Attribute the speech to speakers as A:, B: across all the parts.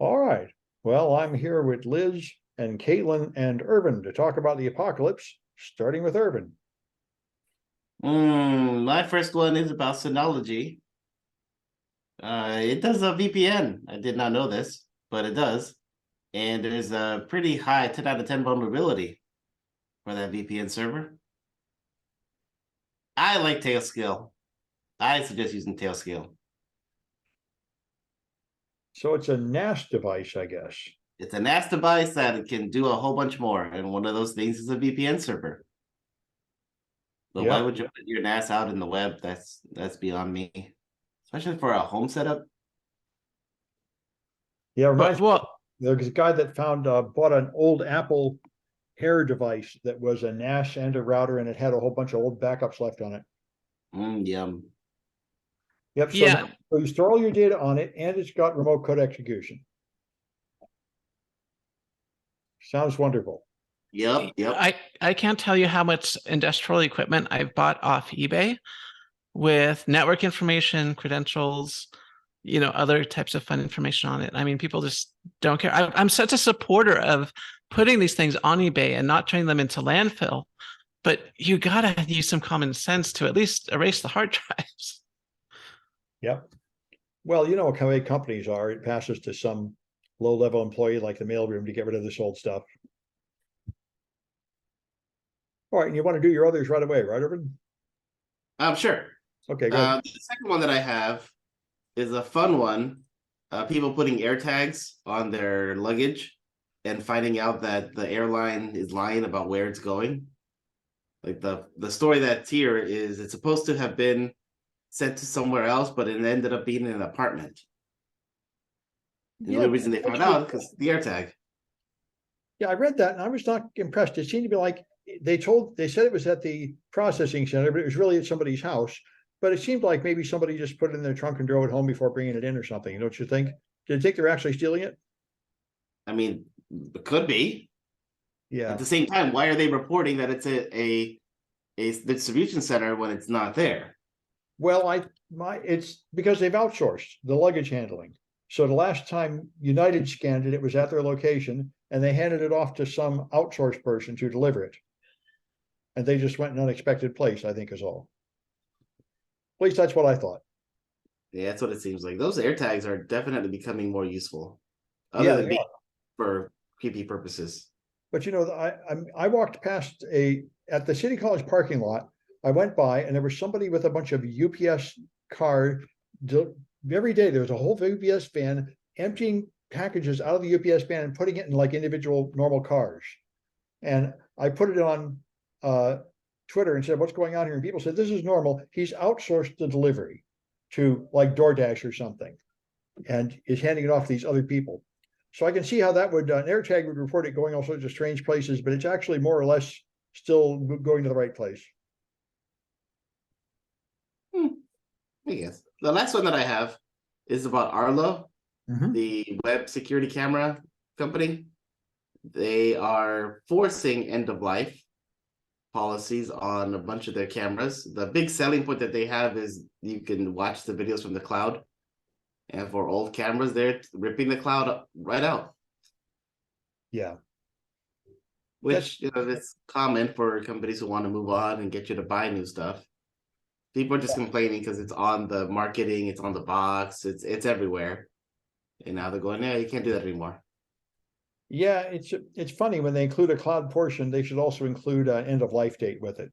A: All right. Well, I'm here with Liz and Caitlin and Irvin to talk about the apocalypse, starting with Irvin.
B: My first one is about Synology. It does a VPN. I did not know this, but it does. And there's a pretty high 10 out of 10 vulnerability for that VPN server. I like Tailscale. I suggest using Tailscale.
A: So it's a NAS device, I guess.
B: It's a NAS device that it can do a whole bunch more, and one of those things is a VPN server. But why would you put your NAS out in the web? That's beyond me, especially for a home setup.
A: Yeah, reminds me. There's a guy that bought an old Apple Hair device that was a NAS and a router, and it had a whole bunch of old backups left on it.
B: Yum.
A: Yep. So, so you store all your data on it, and it's got remote code execution. Sounds wonderful.
B: Yep.
C: I can't tell you how much industrial equipment I've bought off eBay with network information, credentials, other types of fun information on it. I mean, people just don't care. I'm such a supporter of putting these things on eBay and not turning them into landfill, but you gotta use some common sense to at least erase the hard drives.
A: Yep. Well, you know how many companies are. It passes to some low-level employee like the mailroom to get rid of this old stuff. All right, and you want to do your others right away, right, Irvin?
B: Sure.
A: Okay, go.
B: The second one that I have is a fun one. People putting air tags on their luggage and finding out that the airline is lying about where it's going. Like the story that's here is it's supposed to have been sent to somewhere else, but it ended up being in an apartment. The only reason they found out because the air tag.
A: Yeah, I read that and I was not impressed. It seemed to be like they said it was at the processing center, but it was really at somebody's house. But it seemed like maybe somebody just put it in their trunk and drove it home before bringing it in or something. Don't you think? Did you think they're actually stealing it?
B: I mean, it could be.
A: Yeah.
B: At the same time, why are they reporting that it's a distribution center when it's not there?
A: Well, it's because they've outsourced the luggage handling. So the last time United scanned it, it was at their location, and they handed it off to some outsourced person to deliver it. And they just went in an unexpected place, I think is all. At least that's what I thought.
B: Yeah, that's what it seems like. Those air tags are definitely becoming more useful, other than being for creepy purposes. But
A: I walked past at the City College parking lot. I went by and there was somebody with a bunch of UPS car. Every day there was a whole UPS van emptying packages out of the UPS van and putting it in like individual normal cars. And I put it on Twitter and said, what's going on here? And people said, this is normal. He's outsourced the delivery to like DoorDash or something and is handing it off to these other people. So I can see how that would, an AirTag would report it going all sorts of strange places, but it's actually more or less still going to the right place.
B: I guess. The last one that I have is about Arlo, the web security camera company. They are forcing end of life policies on a bunch of their cameras. The big selling point that they have is you can watch the videos from the cloud. And for old cameras, they're ripping the cloud right out.
A: Yeah.
B: Which it's common for companies who want to move on and get you to buy new stuff. People are just complaining because it's on the marketing, it's on the box, it's everywhere. And now they're going, yeah, you can't do that anymore.
A: Yeah, it's funny when they include a cloud portion, they should also include an end of life date with it.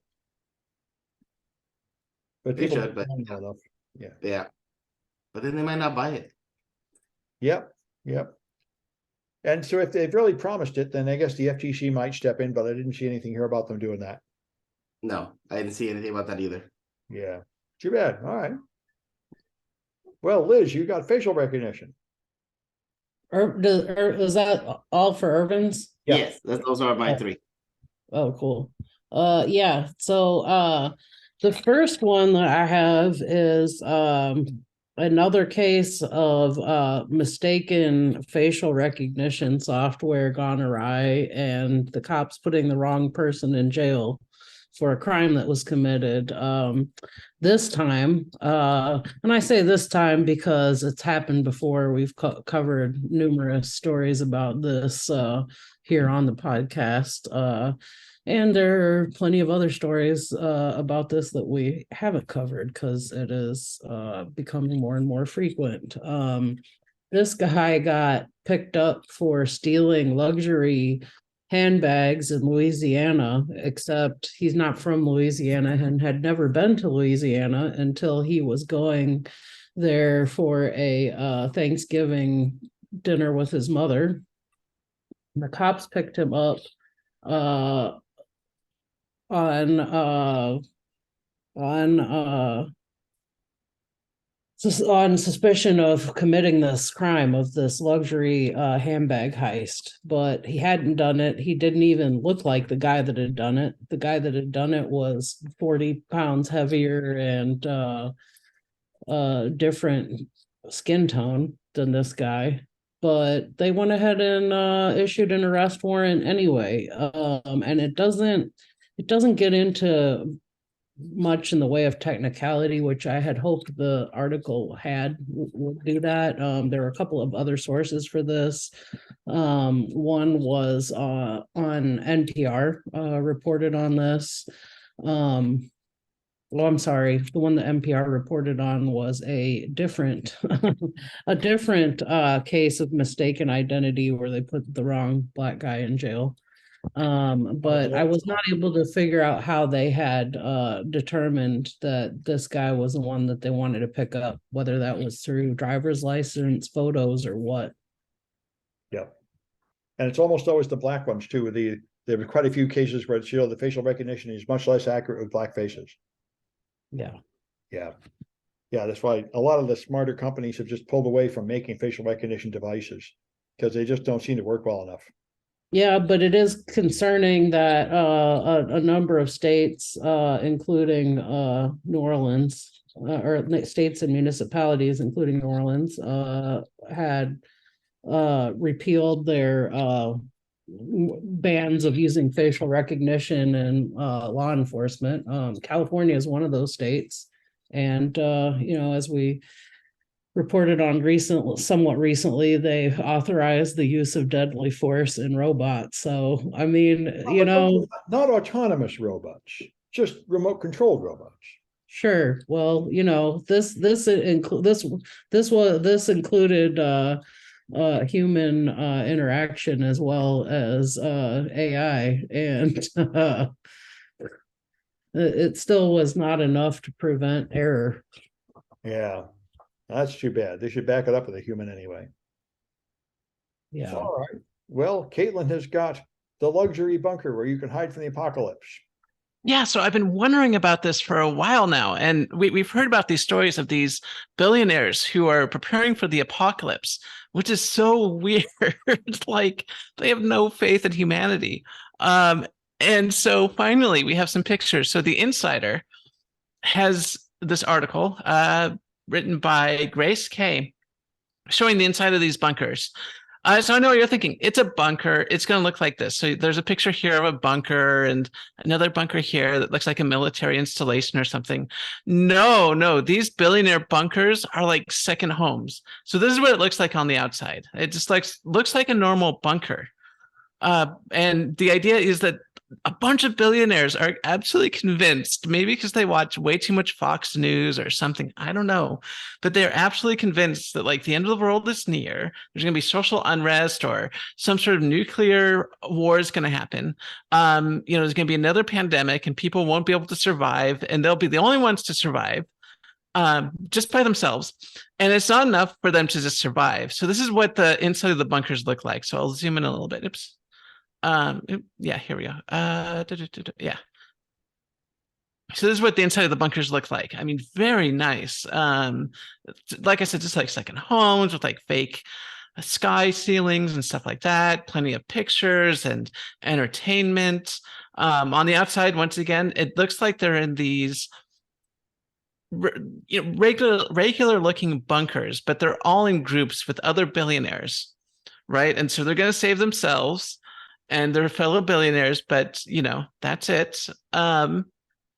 A: But
B: they should, but yeah. But then they might not buy it.
A: Yep. And so if they've really promised it, then I guess the FTC might step in, but I didn't see anything here about them doing that.
B: No, I didn't see anything about that either.
A: Yeah, too bad. All right. Well, Liz, you got facial recognition.
D: Is that all for Irvin's?
A: Yeah.
B: Yes, those are my three.
D: Oh, cool. Yeah. So the first one that I have is another case of mistaken facial recognition software gone awry and the cops putting the wrong person in jail for a crime that was committed. This time, and I say this time because it's happened before. We've covered numerous stories about this here on the podcast. And there are plenty of other stories about this that we haven't covered because it is becoming more and more frequent. This guy got picked up for stealing luxury handbags in Louisiana, except he's not from Louisiana and had never been to Louisiana until he was going there for a Thanksgiving dinner with his mother. The cops picked him up on suspicion of committing this crime of this luxury handbag heist, but he hadn't done it. He didn't even look like the guy that had done it. The guy that had done it was 40 pounds heavier and different skin tone than this guy. But they went ahead and issued an arrest warrant anyway. And it doesn't get into much in the way of technicality, which I had hoped the article would do that. There were a couple of other sources for this. One was on NPR reported on this. Well, I'm sorry. The one that NPR reported on was a different case of mistaken identity where they put the wrong Black guy in jail. But I was not able to figure out how they had determined that this guy was the one that they wanted to pick up, whether that was through driver's license, photos, or what.
A: Yep. And it's almost always the black ones too. There were quite a few cases where it's, the facial recognition is much less accurate with black faces.
D: Yeah.
A: Yeah. Yeah, that's why a lot of the smarter companies have just pulled away from making facial recognition devices because they just don't seem to work well enough.
D: Yeah, but it is concerning that a number of states, including New Orleans, or states and municipalities, including New Orleans, had repealed their bans of using facial recognition in law enforcement. California is one of those states. And, as we reported on somewhat recently, they authorized the use of deadly force in robots. So, I mean,
A: not autonomous robots, just remote controlled robots.
D: Sure. Well, this included human interaction as well as AI, and it still was not enough to prevent error.
A: Yeah, that's too bad. They should back it up with a human anyway.
D: Yeah.
A: All right. Well, Caitlin has got the luxury bunker where you can hide from the apocalypse.
C: Yeah, so I've been wondering about this for a while now, and we've heard about these stories of these billionaires who are preparing for the apocalypse, which is so weird. Like they have no faith in humanity. And so finally, we have some pictures. So the Insider has this article written by Grace Kay showing the inside of these bunkers. So I know what you're thinking. It's a bunker. It's going to look like this. So there's a picture here of a bunker and another bunker here that looks like a military installation or something. No, these billionaire bunkers are like second homes. So this is what it looks like on the outside. It just looks like a normal bunker. And the idea is that a bunch of billionaires are absolutely convinced, maybe because they watch way too much Fox News or something, I don't know, but they're absolutely convinced that like the end of the world is near. There's going to be social unrest or some sort of nuclear war is going to happen. There's going to be another pandemic and people won't be able to survive, and they'll be the only ones to survive just by themselves. And it's not enough for them to just survive. So this is what the inside of the bunkers look like. So I'll zoom in a little bit. Oops. Yeah, here we go. Yeah. So this is what the inside of the bunkers look like. I mean, very nice. Like I said, just like second homes with like fake sky ceilings and stuff like that. Plenty of pictures and entertainment. On the outside, once again, it looks like they're in these regular looking bunkers, but they're all in groups with other billionaires, right? And so they're going to save themselves. and they're fellow billionaires, but you know, that's it.
A: Do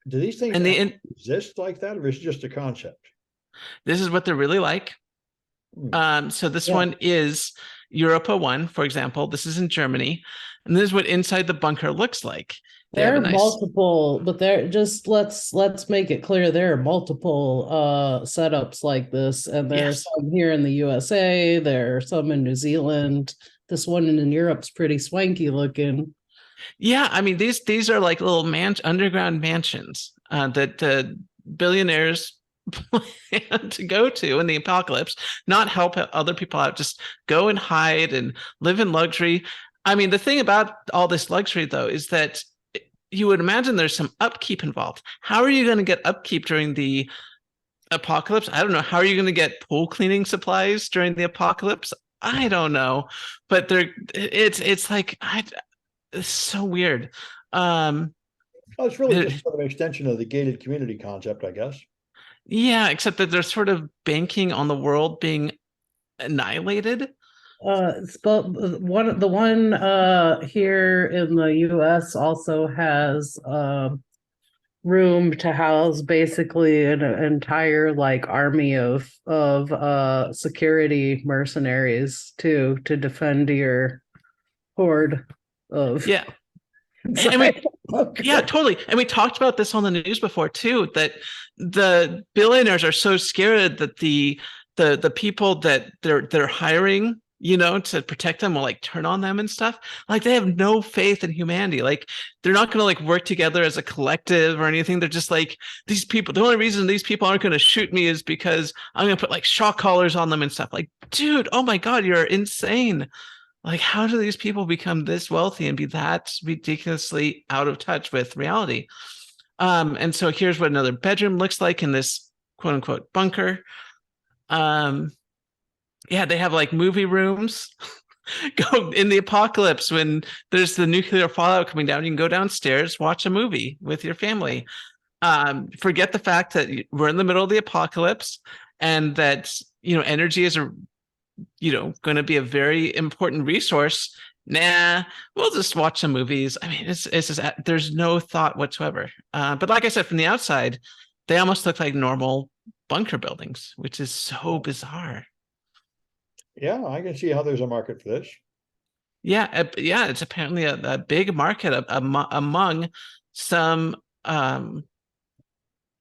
A: these things
C: And
A: actually exist like that, or is it just a concept?
C: this is what they're really like. So this
D: Yeah.
C: one is Europa 1, for example. This is in Germany, and this is what inside the bunker looks like. They have
D: There
C: a
D: are
C: nice,
D: multiple, but there just let's make it clear there are multiple setups like this, and there are
C: yes,
D: some here in the USA, there are some in New Zealand. This one in Europe's pretty swanky looking.
C: yeah. I mean, these are like little underground mansions that the billionaires plan to go to in the apocalypse, not help other people out, just go and hide and live in luxury. I mean, the thing about all this luxury, though, is that you would imagine there's some upkeep involved. How are you going to get upkeep during the apocalypse? I don't know. How are you going to get pool cleaning supplies during the apocalypse? I don't know, but it's like it's so weird.
A: Oh, it's really just sort of an extension of the gated community concept, I guess.
C: Yeah, except that they're sort of banking on the world being annihilated.
D: The one here in the US also has room to house basically an entire like army of security mercenaries to defend your horde of
C: Yeah. Yeah, totally. And we talked about this on the news before too, that the billionaires are so scared that the people that they're hiring, you know, to protect them will like turn on them and stuff. Like they have no faith in humanity. Like they're not gonna like work together as a collective or anything. They're just like, these people, the only reason these people aren't gonna shoot me is because I'm gonna put like shock collars on them and stuff. Like, dude, oh my God, you're insane. Like, how do these people become this wealthy and be that ridiculously out of touch with reality? And so here's what another bedroom looks like in this quote unquote bunker. Yeah, they have like movie rooms. Go in the apocalypse when there's the nuclear fallout coming down. You can go downstairs, watch a movie with your family. Forget the fact that we're in the middle of the apocalypse and that, you know, energy is going to be a very important resource. Nah, we'll just watch some movies. I mean, it's just there's no thought whatsoever. But like I said, from the outside, they almost look like normal bunker buildings, which is so bizarre.
A: Yeah, I can see how there's a market for this.
C: Yeah, yeah, it's apparently a big market among some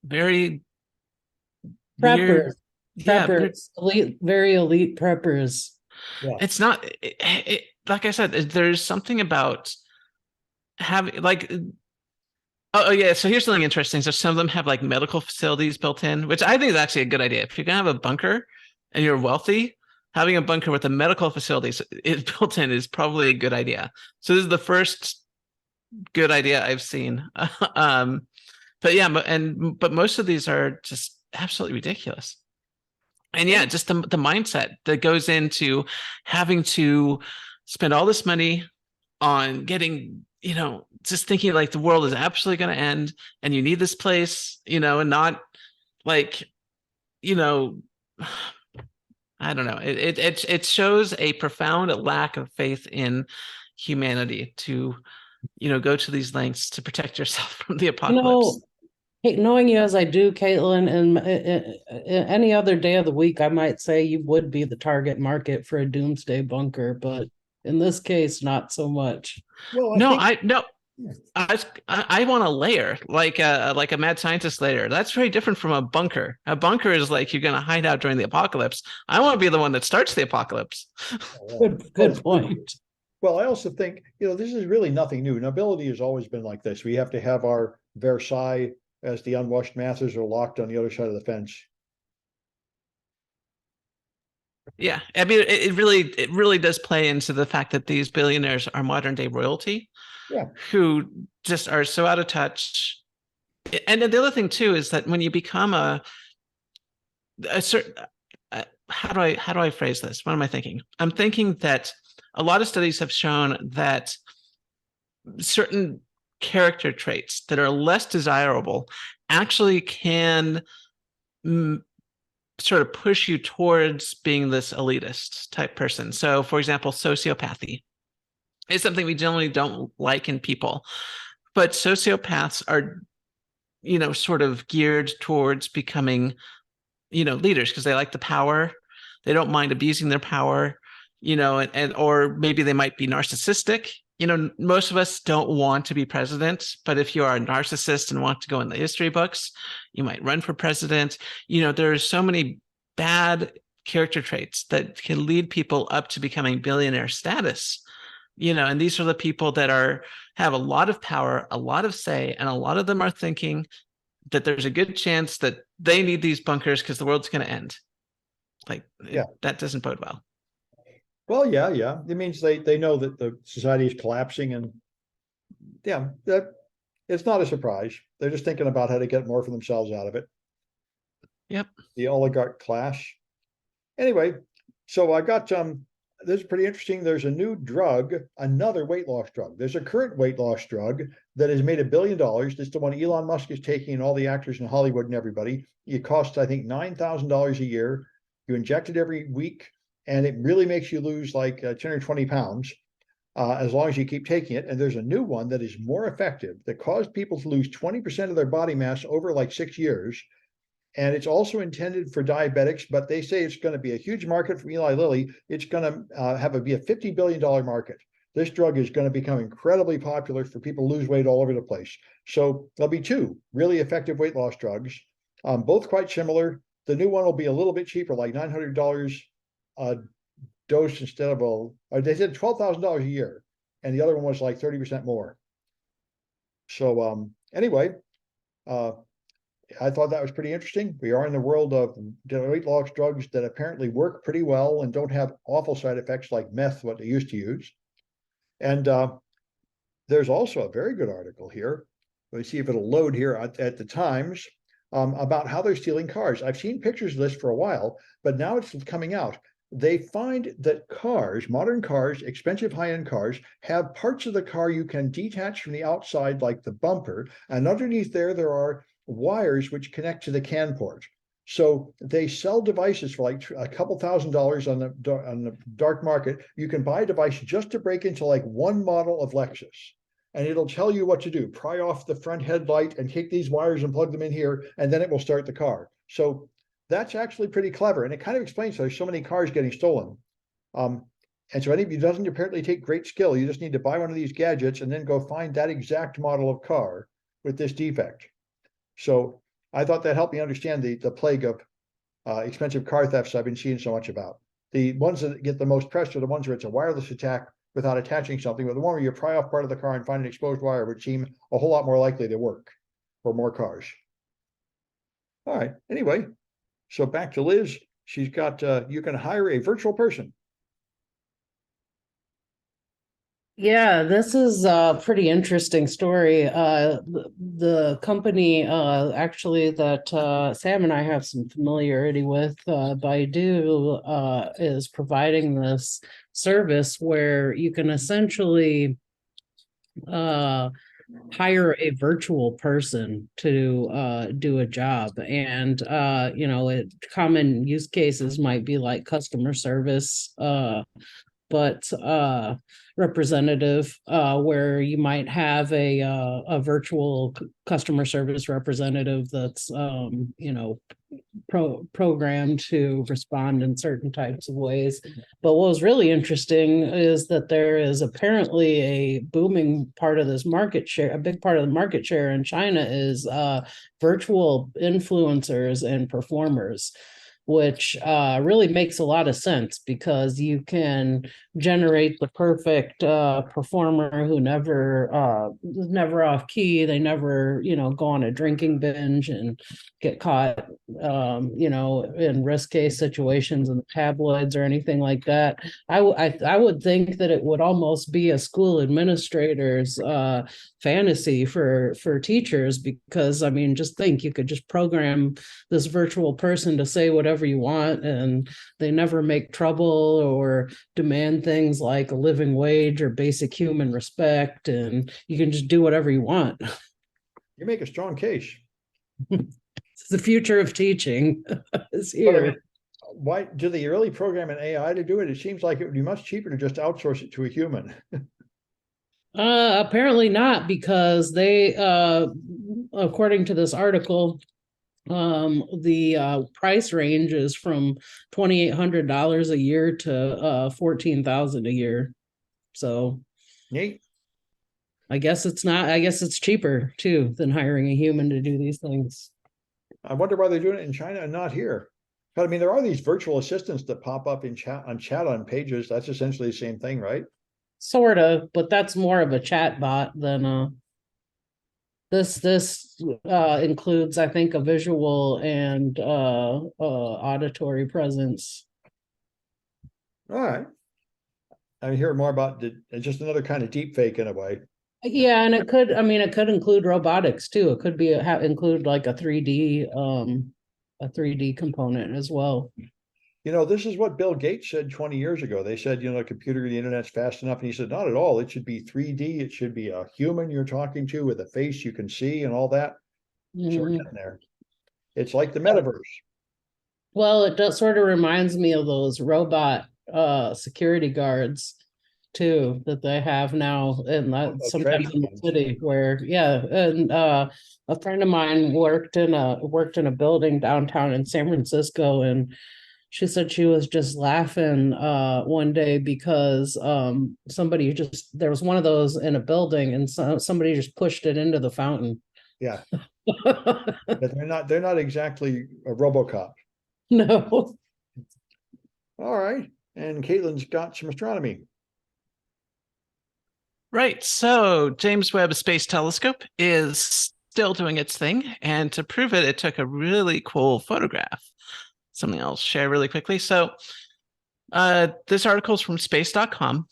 C: very weird,
D: preppers,
C: yeah,
D: elite, very elite preppers.
A: Yeah.
C: it's not like I said, there's something about having like oh yeah, so here's something interesting. So some of them have like medical facilities built in, which I think is actually a good idea. If you're gonna have a bunker and you're wealthy, having a bunker with the medical facilities is built in is probably a good idea. So this is the first good idea I've seen. But yeah, but most of these are just absolutely ridiculous. And yeah, just the mindset that goes into having to spend all this money on getting, you know, just thinking like the world is absolutely going to end and you need this place, you know, and not like, you know, I don't know. It shows a profound lack of faith in humanity to, you know, go to these lengths to protect yourself from the apocalypse.
D: Hey, knowing you as I do, Caitlin, and any other day of the week, I might say you would be the target market for a doomsday bunker, but in this case, not so much.
A: Well,
C: I want a lair, like a mad scientist lair. That's very different from a bunker. A bunker is like you're going to hide out during the apocalypse. I want to be the one that starts the apocalypse.
D: Good point.
A: Well, I also think, you know, this is really nothing new. Nobility has always been like this. We have to have our Versailles as the unwashed masses are locked on the other side of the fence.
C: Yeah, I mean, it really does play into the fact that these billionaires are modern day royalty,
A: Yeah,
C: who just are so out of touch. And the other thing too is that when you become a certain, how do I phrase this? What am I thinking? I'm thinking that a lot of studies have shown that certain character traits that are less desirable actually can sort of push you towards being this elitist type person. So, for example, sociopathy It's something we generally don't like in people. But sociopaths are, sort of geared towards becoming, leaders because they like the power. They don't mind abusing their power, and or maybe they might be narcissistic. Most of us don't want to be president, but if you are a narcissist and want to go in the history books, you might run for president. There's so many bad character traits that can lead people up to becoming billionaire status. And these are the people that have a lot of power, a lot of say, and a lot of them are thinking that there's a good chance that they need these bunkers because the world's going to end. That doesn't bode well.
A: Well, yeah. It means they know that the society is collapsing, and that it's not a surprise. They're just thinking about how to get more for themselves out of it.
C: Yep.
A: The oligarch class. Anyway, so I got this is pretty interesting. There's a new drug, another weight loss drug. There's a current weight loss drug that has made $1 billion. It's the one Elon Musk is taking, and all the actors in Hollywood and everybody. It costs, I think, $9,000 a year. You inject it every week, and it really makes you lose like 10 or 20 pounds as long as you keep taking it. And there's a new one that is more effective that caused people to lose 20% of their body mass over like 6 years. And it's also intended for diabetics, but they say it's going to be a huge market from Eli Lilly. It's going to be a $50 billion market. This drug is going to become incredibly popular for people to lose weight all over the place. So there'll be two really effective weight loss drugs, both quite similar. The new one will be a little bit cheaper, like $900 a dose instead of they said $12,000 a year, and the other one was like 30% more. So anyway, I thought that was pretty interesting. We are in the world of weight loss drugs that apparently work pretty well and don't have awful side effects like meth, what they used to use. And there's also a very good article here. Let me see if it'll load here at the Times about how they're stealing cars. I've seen pictures of this for a while, but now it's coming out. They find that cars, modern cars, expensive high-end cars, have parts of the car you can detach from the outside, like the bumper, and underneath there are wires which connect to the CAN port. So they sell devices for like a couple $1,000s on the dark market. You can buy a device just to break into like one model of Lexus, and it'll tell you what to do. Pry off the front headlight and take these wires and plug them in here, and then it will start the car. So that's actually pretty clever, and it kind of explains why there's so many cars getting stolen. And so it doesn't apparently take great skill. You just need to buy one of these gadgets and then go find that exact model of car with this defect. So I thought that helped me understand the plague of expensive car thefts I've been seeing so much about. The ones that get the most press are the ones where it's a wireless attack without attaching something, but the one where you pry off part of the car and find an exposed wire would seem a whole lot more likely to work for more cars. All right, anyway, so back to Liz. She's got, you can hire a virtual person.
D: Yeah, this is a pretty interesting story. The company actually that Sam and I have some familiarity with, Baidu, is providing this service where you can essentially hire a virtual person to do a job. And common use cases might be like customer service, but representative, where you might have a virtual customer service representative that's programmed to respond in certain types of ways. But what was really interesting is that there is apparently a booming part of this market share. A big part of the market share in China is virtual influencers and performers, which really makes a lot of sense because you can generate the perfect performer who never off key. They never, go on a drinking binge and get caught, in risk case situations in the tabloids or anything like that. I would think that it would almost be a school administrator's fantasy for teachers, because just think you could just program this virtual person to say whatever you want, and they never make trouble or demand things like a living wage or basic human respect, and you can just do whatever you want.
A: You make a strong case.
D: It's the future of teaching is here.
A: Why do they really program an AI to do it? It seems like it would be much cheaper to just outsource it to a human.
D: Apparently not, because they, according to this article, the price range is from $2,800 a year to $14,000 a year. So
A: Neat.
D: I guess it's not. I guess it's cheaper too than hiring a human to do these things.
A: I wonder why they're doing it in China and not here. But I mean, there are these virtual assistants that pop up in chat on pages. That's essentially the same thing, right?
D: Sort of, but that's more of a chat bot than this includes, I think, a visual and auditory presence.
A: All right. I hear more about just another kind of deep fake in a way.
D: Yeah, and it could, I mean, it could include robotics too. It could be include like a 3D component as well.
A: You know, this is what Bill Gates said 20 years ago. They said, you know, a computer, the internet's fast enough. And he said, not at all. It should be 3D. It should be a human you're talking to with a face you can see and all that. So we're getting there. It's like the metaverse.
D: Well, it does sort of reminds me of those robot security guards too that they have now in sometimes in the city where and a friend of mine worked in a building downtown in San Francisco, and she said she was just laughing one day because there was one of those in a building, and somebody just pushed it into the fountain.
A: Yeah. But they're not exactly a RoboCop.
D: No.
A: All right. And Caitlin's got some astronomy.
C: Right. So James Webb Space Telescope is still doing its thing. And to prove it, it took a really cool photograph. Something I'll share really quickly. So this article is from space.com.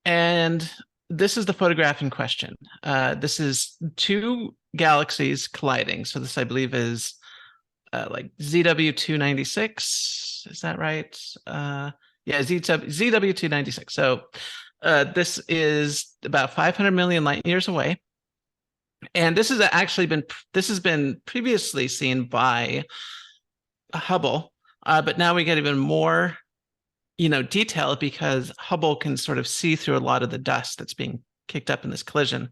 C: And this is the photograph in question. This is two galaxies colliding. So this, I believe, is like ZW296. Is that right? Yeah, ZW296. So this is about 500 million light years away. And this has been previously seen by Hubble, but now we get even more, detail, because Hubble can sort of see through a lot of the dust that's being kicked up in this collision.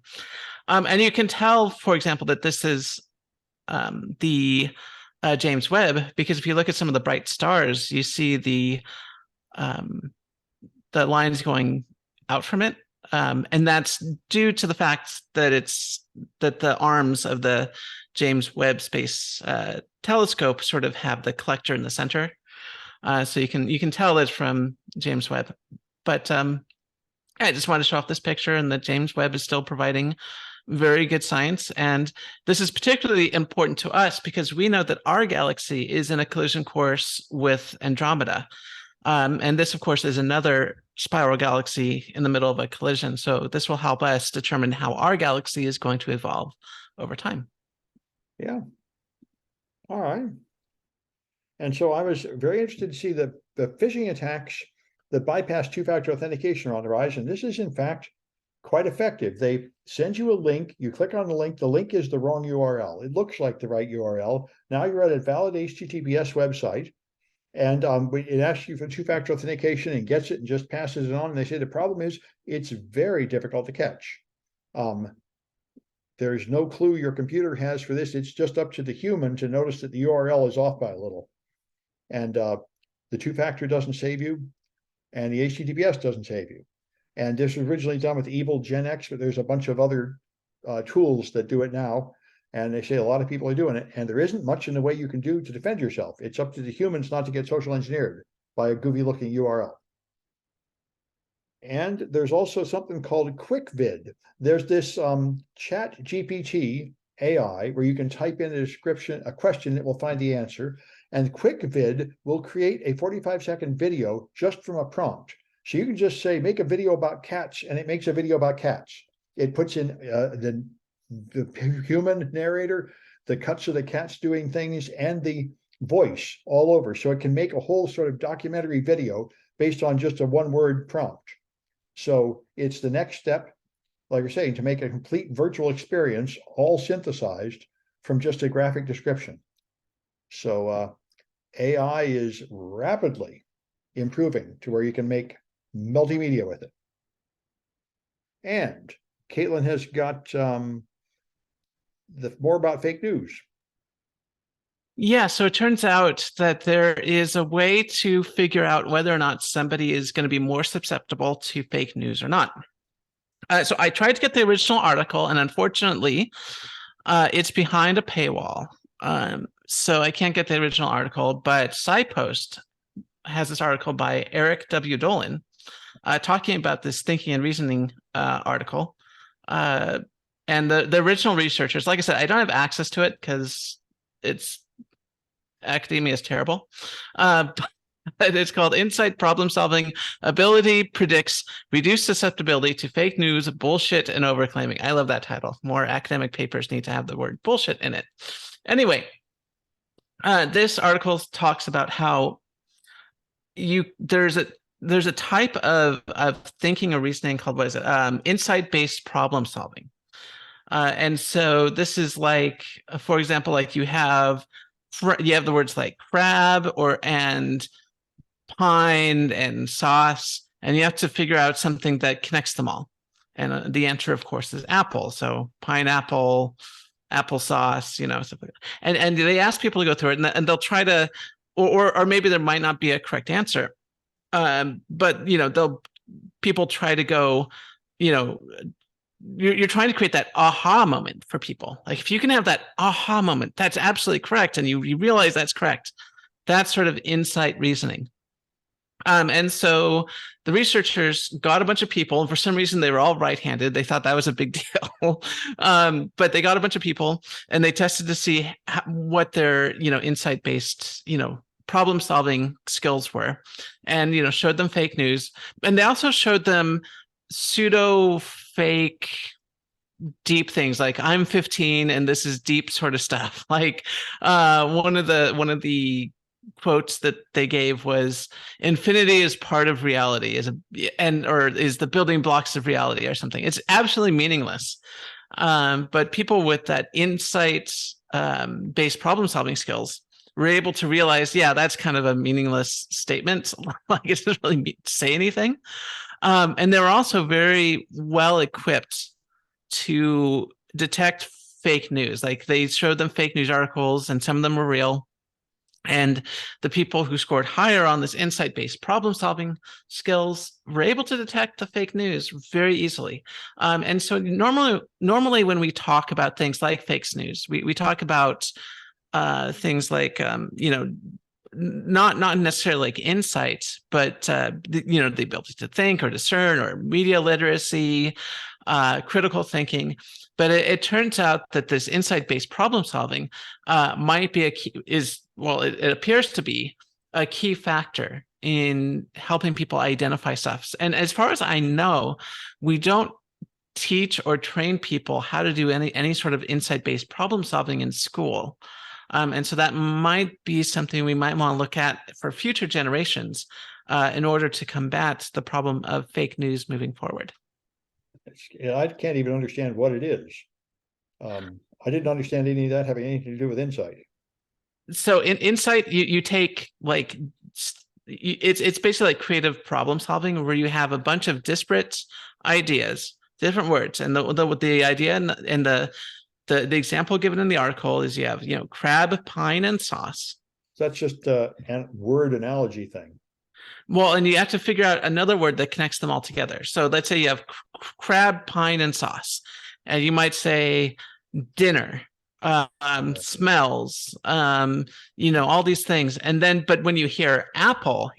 C: And you can tell, for example, that this is the James Webb, because if you look at some of the bright stars, you see the lines going out from it. And that's due to the fact that the arms of the James Webb Space Telescope sort of have the collector in the center. So you can tell it from James Webb. But I just wanted to show off this picture, and that James Webb is still providing very good science. And this is particularly important to us because we know that our galaxy is in a collision course with Andromeda. And this, of course, is another spiral galaxy in the middle of a collision. So this will help us determine how our galaxy is going to evolve over time.
A: Yeah. All right. And so I was very interested to see the phishing attacks that bypass two-factor authentication are on the rise. And this is, in fact, quite effective. They send you a link. You click on the link. The link is the wrong URL. It looks like the right URL. Now you're at a valid HTTPS website. And it asks you for two-factor authentication and gets it and just passes it on. And they say the problem is it's very difficult to catch. There's no clue your computer has for this. It's just up to the human to notice that the URL is off by a little. And the two-factor doesn't save you, and the HTTPS doesn't save you. And this was originally done with Evil Gen X, but there's a bunch of other tools that do it now. And they say a lot of people are doing it, and there isn't much in the way you can do to defend yourself. It's up to the humans not to get social engineered by a goofy looking URL. And there's also something called QuickVid. There's this chat GPT AI where you can type in a description, a question that will find the answer. And QuickVid will create a 45-second video just from a prompt. So you can just say, make a video about cats, and it makes a video about cats. It puts in the human narrator, the cuts of the cats doing things, and the voice all over. So it can make a whole sort of documentary video based on just a one-word prompt. So it's the next step, like you're saying, to make a complete virtual experience, all synthesized from just a graphic description. So AI is rapidly improving to where you can make multimedia with it. And Caitlin has got the more about fake news.
C: Yeah, so it turns out that there is a way to figure out whether or not somebody is going to be more susceptible to fake news or not. So I tried to get the original article, and unfortunately, it's behind a paywall. So I can't get the original article, but SciPost has this article by Eric W. Dolan talking about this thinking and reasoning article. And the original researchers, like I said, I don't have access to it because academia is terrible. But it's called Insight Problem Solving Ability Predicts Reduced Susceptibility to Fake News, Bullshit, and Overclaiming. I love that title. More academic papers need to have the word bullshit in it. Anyway, this article talks about how there's a type of thinking or reasoning called, what is it? Insight-based problem solving. And so this is like, for example, like you have the words like crab and pine and sauce, and you have to figure out something that connects them all. And the answer, of course, is apple. So pineapple, applesauce, stuff like that. And they ask people to go through it, and they'll try to, or maybe there might not be a correct answer. But people try to go, you're trying to create that aha moment for people. Like if you can have that aha moment, that's absolutely correct, and you realize that's correct. That's sort of insight reasoning. And so the researchers got a bunch of people, and for some reason they were all right-handed. They thought that was a big deal. But they got a bunch of people and they tested to see what their, insight-based, problem-solving skills were, and, showed them fake news. And they also showed them pseudo-fake deep things like I'm 15 and this is deep sort of stuff. Like one of the quotes that they gave was infinity is part of reality or is the building blocks of reality or something. It's absolutely meaningless. But people with that insight based problem solving skills were able to realize, yeah, that's kind of a meaningless statement. Like it doesn't really say anything. And they were also very well equipped to detect fake news. Like they showed them fake news articles and some of them were real. And the people who scored higher on this insight-based problem-solving skills were able to detect the fake news very easily. And so normally when we talk about things like fake news, we talk about things like, not necessarily like insight, but the ability to think or discern or media literacy, critical thinking. But it turns out that this insight-based problem solving might be it appears to be a key factor in helping people identify stuff. And as far as I know, we don't teach or train people how to do any sort of insight-based problem solving in school. And so that might be something we might want to look at for future generations in order to combat the problem of fake news moving forward.
A: I can't even understand what it is. I didn't understand any of that having anything to do with insight.
C: So in insight, you take like it's basically like creative problem solving, where you have a bunch of disparate ideas, different words, and the idea and the example given in the article is you have crab, pine, and sauce.
A: That's just a word analogy thing.
C: Well, and you have to figure out another word that connects them all together. So let's say you have crab, pine, and sauce, and you might say dinner, smells, all these things. And then, but when you hear apple,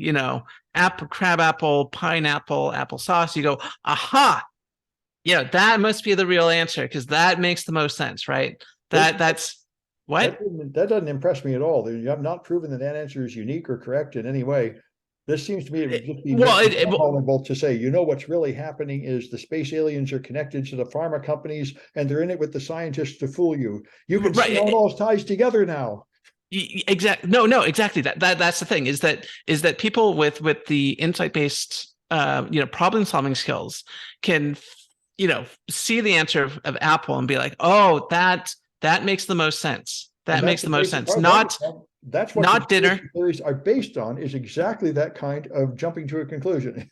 C: apple, crab apple, pineapple, applesauce, you go, aha, that must be the real answer because that makes the most sense, right? That's what?
A: That doesn't impress me at all. You have not proven that answer is unique or correct in any way. This seems to me it would just be vulnerable to say, what's really happening is the space aliens are connected to the pharma companies and they're in it with the scientists to fool you. You can see all those ties together now.
C: Exactly. No, exactly. That's the thing is that people with the insight-based problem solving skills can see the answer of apple and be like, oh, that makes the most sense. That makes the most sense.
A: That's what
C: not dinner
A: theories are based on, is exactly that kind of jumping to a conclusion.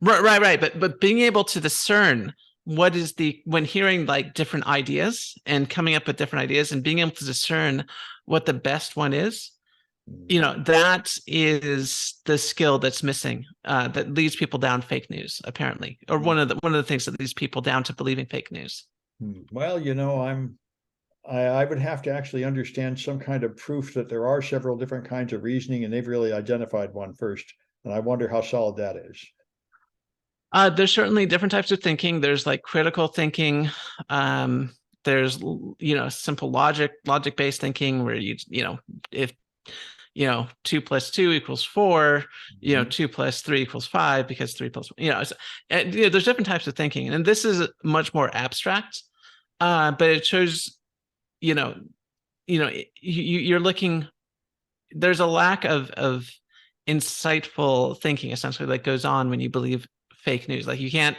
C: Right. But being able to discern what is when hearing like different ideas and coming up with different ideas and being able to discern what the best one is, that is the skill that's missing, that leads people down fake news, apparently, or one of the things that leads people down to believing fake news.
A: Well, I would have to actually understand some kind of proof that there are several different kinds of reasoning, and they've really identified one first. And I wonder how solid that is.
C: There's certainly different types of thinking. There's like critical thinking. There's, simple logic-based thinking where if 2 + 2 = 4, 2 + 3 = 5 because 3 + there's different types of thinking, and this is much more abstract, but it shows, you're looking. There's a lack of insightful thinking essentially that goes on when you believe fake news. Like you can't.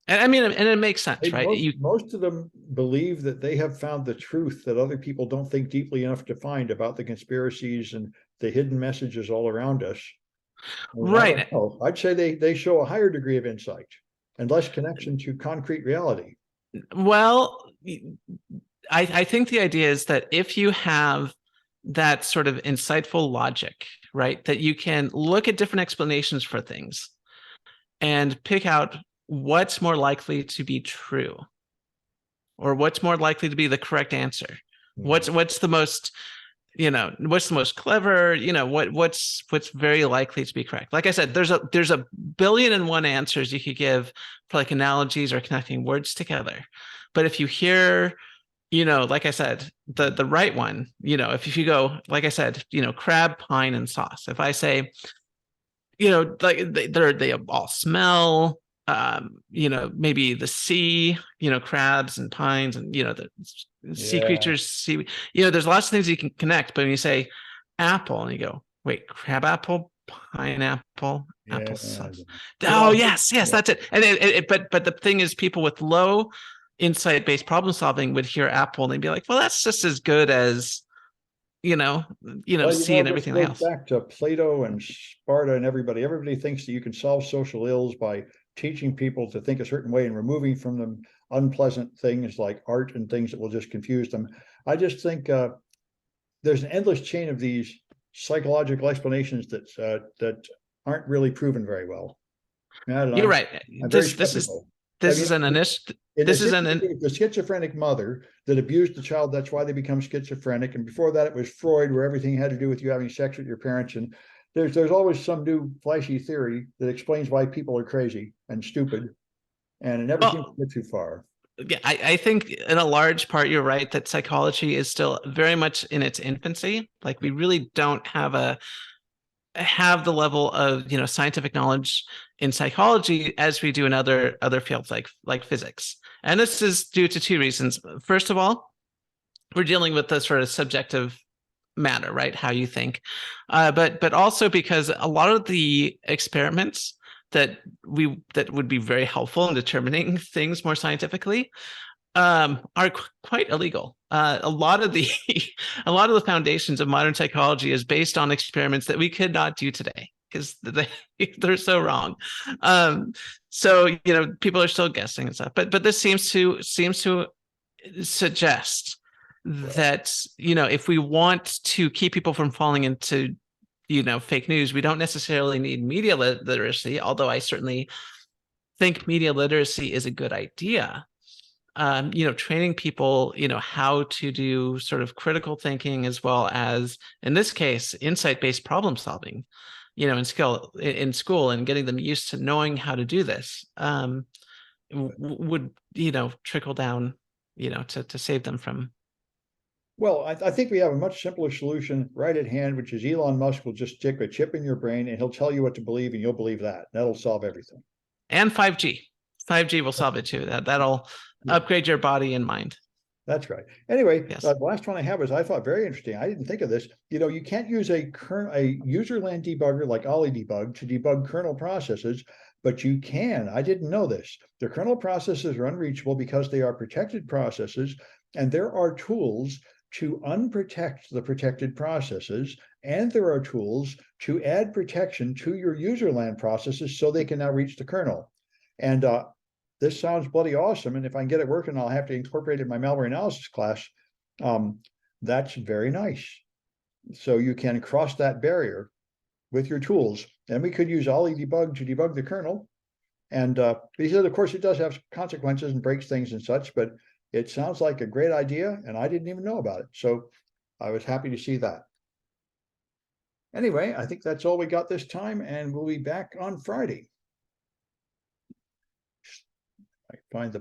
C: And it makes sense, right?
A: Most of them believe that they have found the truth that other people don't think deeply enough to find about the conspiracies and the hidden messages all around us.
C: Right.
A: I'd say they show a higher degree of insight and less connection to concrete reality.
C: Well, I think the idea is that if you have that sort of insightful logic, right, that you can look at different explanations for things and pick out what's more likely to be true, or what's more likely to be the correct answer. What's the most, what's the most clever, what's very likely to be correct. Like I said, there's a 1,000,000,001 answers you could give for like analogies or connecting words together. But if you hear, like I said, the right one, if you go, like I said, crab, pine, and sauce. If I say, like they all smell, maybe the sea, crabs and pines and, the sea creatures, there's lots of things you can connect. But when you say apple and you go, wait, crab apple, pineapple, apple sauce. Oh, yes, that's it. And but the thing is, people with low insight-based problem solving would hear apple and they'd be like, well, that's just as good as, sea and everything else.
A: Back to Plato and Sparta and everybody thinks that you can solve social ills by teaching people to think a certain way and removing from them unpleasant things like art and things that will just confuse them. I just think there's an endless chain of these psychological explanations that aren't really proven very well.
C: You're right. This is
A: the schizophrenic mother that abused the child. That's why they become schizophrenic. And before that, it was Freud, where everything had to do with you having sex with your parents. And there's always some new flashy theory that explains why people are crazy and stupid. And it never seems to get too far.
C: Yeah, I think in a large part, you're right that psychology is still very much in its infancy. Like we really don't have the level of scientific knowledge in psychology as we do in other fields like physics. And this is due to two reasons. First of all, we're dealing with the sort of subjective matter, right? How you think, but also because a lot of the experiments that would be very helpful in determining things more scientifically are quite illegal. A lot of the foundations of modern psychology is based on experiments that we could not do today because they're so wrong. So people are still guessing and stuff. But this seems to suggest that if we want to keep people from falling into fake news, we don't necessarily need media literacy. Although I certainly think media literacy is a good idea. Training people, how to do sort of critical thinking as well as, in this case, insight-based problem solving, in school and getting them used to knowing how to do this would, trickle down, to save them from.
A: Well, I think we have a much simpler solution right at hand, which is Elon Musk will just stick a chip in your brain and he'll tell you what to believe and you'll believe that. That'll solve everything.
C: And 5G. 5G will solve it too. That'll upgrade your body and mind.
A: That's right. Anyway,
C: yes.
A: The last one I have is I thought very interesting. I didn't think of this. You can't use a userland debugger like OllyDebug to debug kernel processes, but you can. I didn't know this. The kernel processes are unreachable because they are protected processes, and there are tools to unprotect the protected processes, and there are tools to add protection to your userland processes so they can now reach the kernel. And this sounds bloody awesome. And if I can get it working, I'll have to incorporate it in my malware analysis class. That's very nice. So you can cross that barrier with your tools. And we could use OllyDebug to debug the kernel. And he said, of course, it does have consequences and breaks things and such, but it sounds like a great idea. And I didn't even know about it. So I was happy to see that. Anyway, I think that's all we got this time, and we'll be back on Friday. I find the